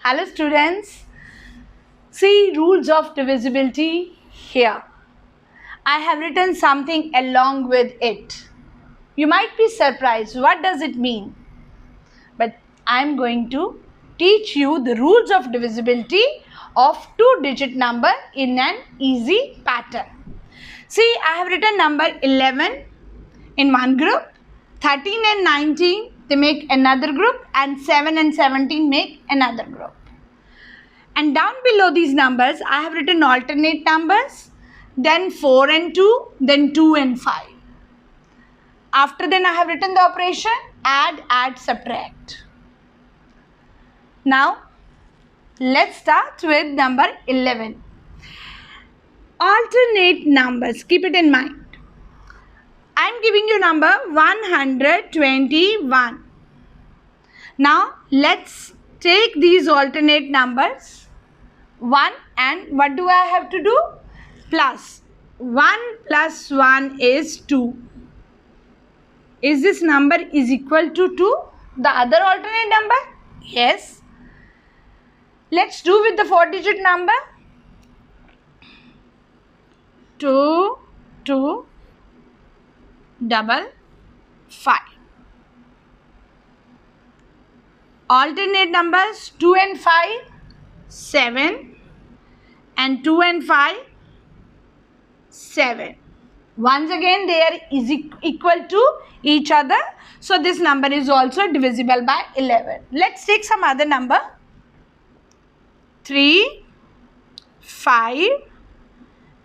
Hello students, see rules of divisibility here. I have written something along with it. You might be surprised, what does it mean? But I am going to teach you the rules of divisibility of two-digit number in an easy pattern. See, I have written number 11 in one group, 13 and 19 they make another group, and 7 and 17 make another group. And down below these numbers, I have written alternate numbers, then 4 and 2, then 2 and 5. After then I have written the operation add, subtract. Now, let's start with number 11. Alternate numbers, keep it in mind. I am giving you number 121. Now, let's take these alternate numbers 1 and what do I have to do? Plus 1 plus 1 is 2. Is this number is equal to 2? The other alternate number? Yes. Let's do with the 4-digit number. 2, 2, 5, 5. Alternate numbers 2 and 5, 7, and 2 and 5, 7. Once again they are equal to each other. So this number is also divisible by 11. Let's take some other number. 3, 5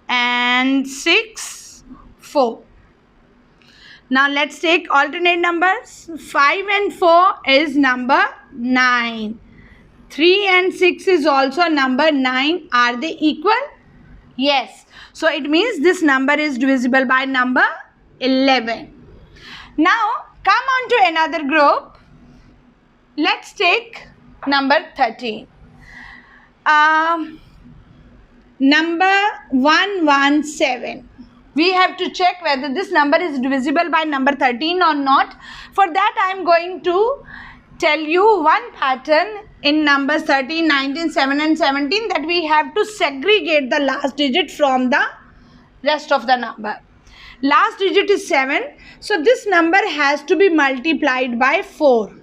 and 6, 4. Now let's take alternate numbers. 5 and 4 is number 9. 3 and 6 is also number 9. Are they equal? Yes. So it means this number is divisible by number 11. Now come on to another group. Let's take number 13. Number 117. We have to check whether this number is divisible by number 13 or not. For that I am going to tell you one pattern in numbers 13, 19, 7 and 17 that we have to segregate the last digit from the rest of the number. Last digit is 7. So this number has to be multiplied by 4.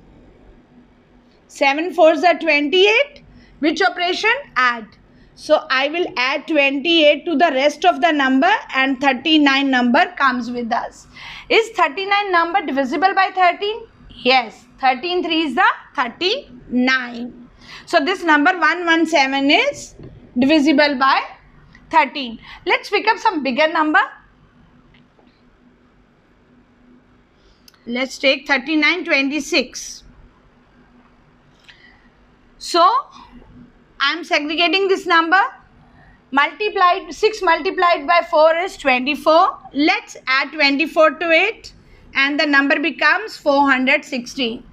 7 4s are 28. Which operation? Add. So I will add 28 to the rest of the number and 39 number comes with us. Is 39 number divisible by 13? Yes. 13 3 is the 39. So this number 117 is divisible by 13. Let's pick up some bigger number. Let's take 39, 26. So I am segregating this number. 6 multiplied by 4 is 24. Let's add 24 to it and the number becomes 416.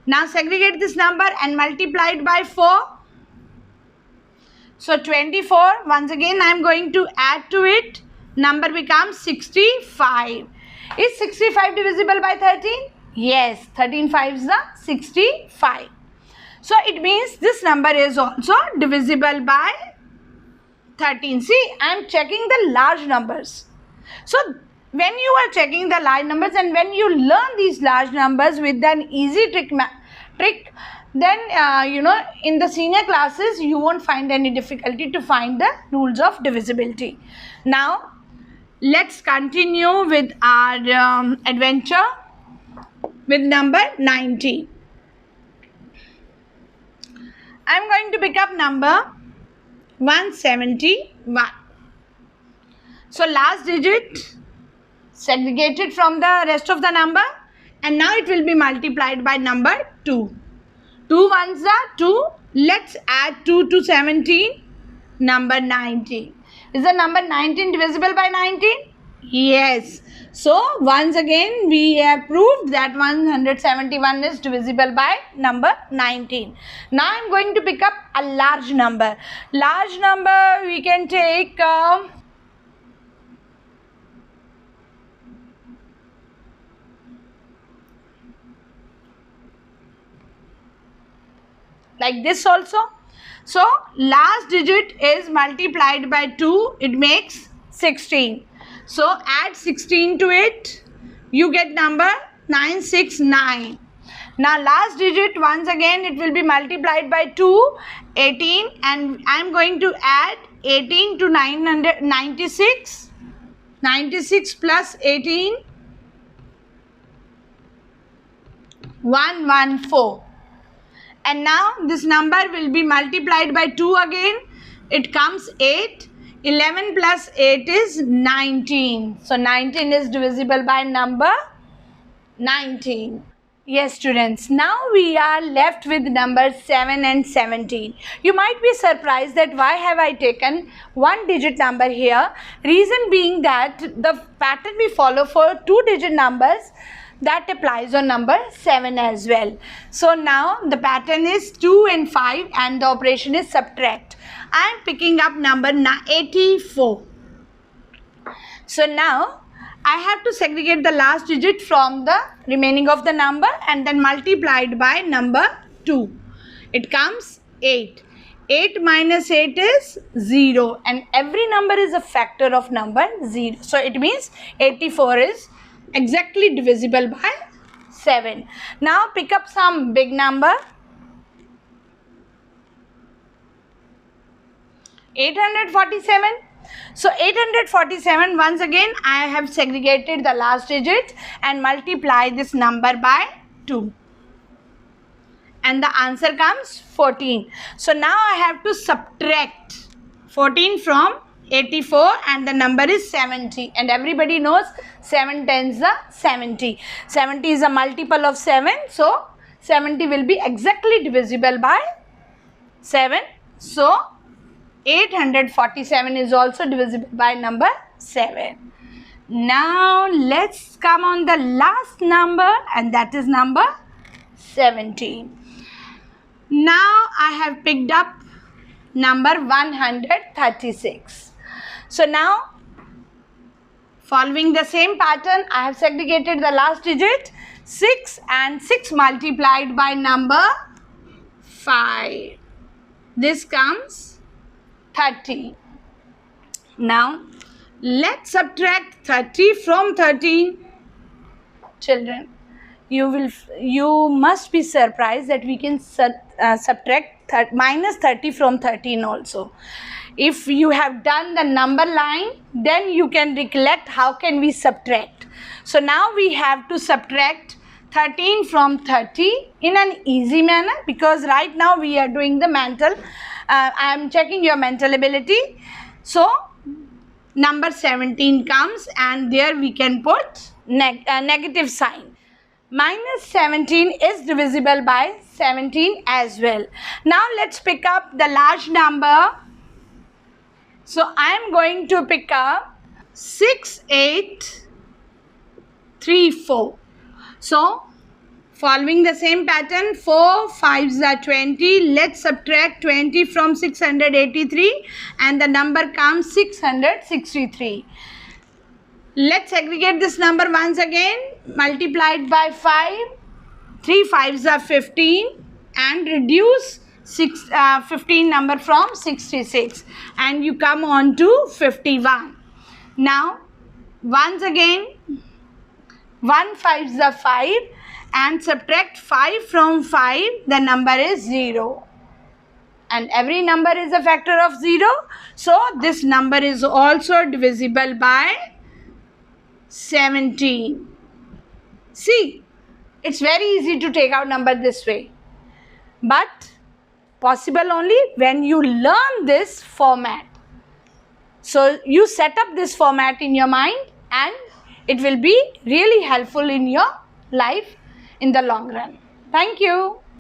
Now segregate this number and multiply it by 4. So 24, once again I am going to add to it. Number becomes 65. Is 65 divisible by 13? Yes, 13 5 is the 65. So it means this number is also divisible by 13. See, I am checking the large numbers. So when you are checking the large numbers and when you learn these large numbers with an easy trick, then in the senior classes you won't find any difficulty to find the rules of divisibility. Now let's continue with our adventure with number 19. I am going to pick up number 171. So last digit segregated from the rest of the number and now it will be multiplied by number 2. 2 ones are 2. Let's add 2 to 17. Number 19. Is the number 19 divisible by 19? Yes. So once again we have proved that 171 is divisible by number 19. Now I am going to pick up a large number. Large number we can take like this also. So last digit is multiplied by 2, it makes 16. So add 16 to it, you get number 969. Now last digit, once again it will be multiplied by 2, 18, and I am going to add 18 to 996. 96 plus 18, 114. And now this number will be multiplied by 2 again. It comes 8. 11 plus 8 is 19. So 19 is divisible by number 19. Yes, students, now we are left with numbers 7 and 17. You might be surprised that why have I taken one digit number here. Reason being that the pattern we follow for 2 digit numbers, that applies on number 7 as well. So now the pattern is 2 and 5 and the operation is subtract. I am picking up number 84. So now I have to segregate the last digit from the remaining of the number and then multiplied by number 2. It comes 8. 8 minus 8 is 0, and every number is a factor of number 0. So it means 84 is exactly divisible by 7. Now pick up some big number. 847. So 847, once again I have segregated the last digit and multiply this number by 2. And the answer comes 14. So now I have to subtract 14 from 84 and the number is 70. And everybody knows 7 tens the 70. 70 is a multiple of 7. So 70 will be exactly divisible by 7. So 847 is also divisible by number 7. Now let's come on the last number, and that is number 17. Now I have picked up number 136. So now following the same pattern, I have segregated the last digit 6 and 6 multiplied by number 5. This comes 30. Now let's subtract 30 from 13. Children, you must be surprised that we can subtract minus 30 from 13 also. If you have done the number line, then you can recollect how can we subtract. So now we have to subtract 13 from 30 in an easy manner, because right now we are doing the mental. I am checking your mental ability. So number 17 comes and there we can put negative sign. Minus 17 is divisible by 17 as well. Now let's pick up the large number. So I am going to pick up 6834. So following the same pattern, 4 5s are 20. Let's subtract 20 from 683 and the number comes 663. Let's segregate this number once again. Multiplied by 5. 3 5s are 15 and reduce 15 number from 66 and you come on to 51. Now once again 1 5s are 5 and subtract 5 from 5, the number is 0. And every number is a factor of 0. So this number is also divisible by 17. See, it's very easy to take out number this way. But possible only when you learn this format. So you set up this format in your mind and it will be really helpful in your life in the long run. Thank you.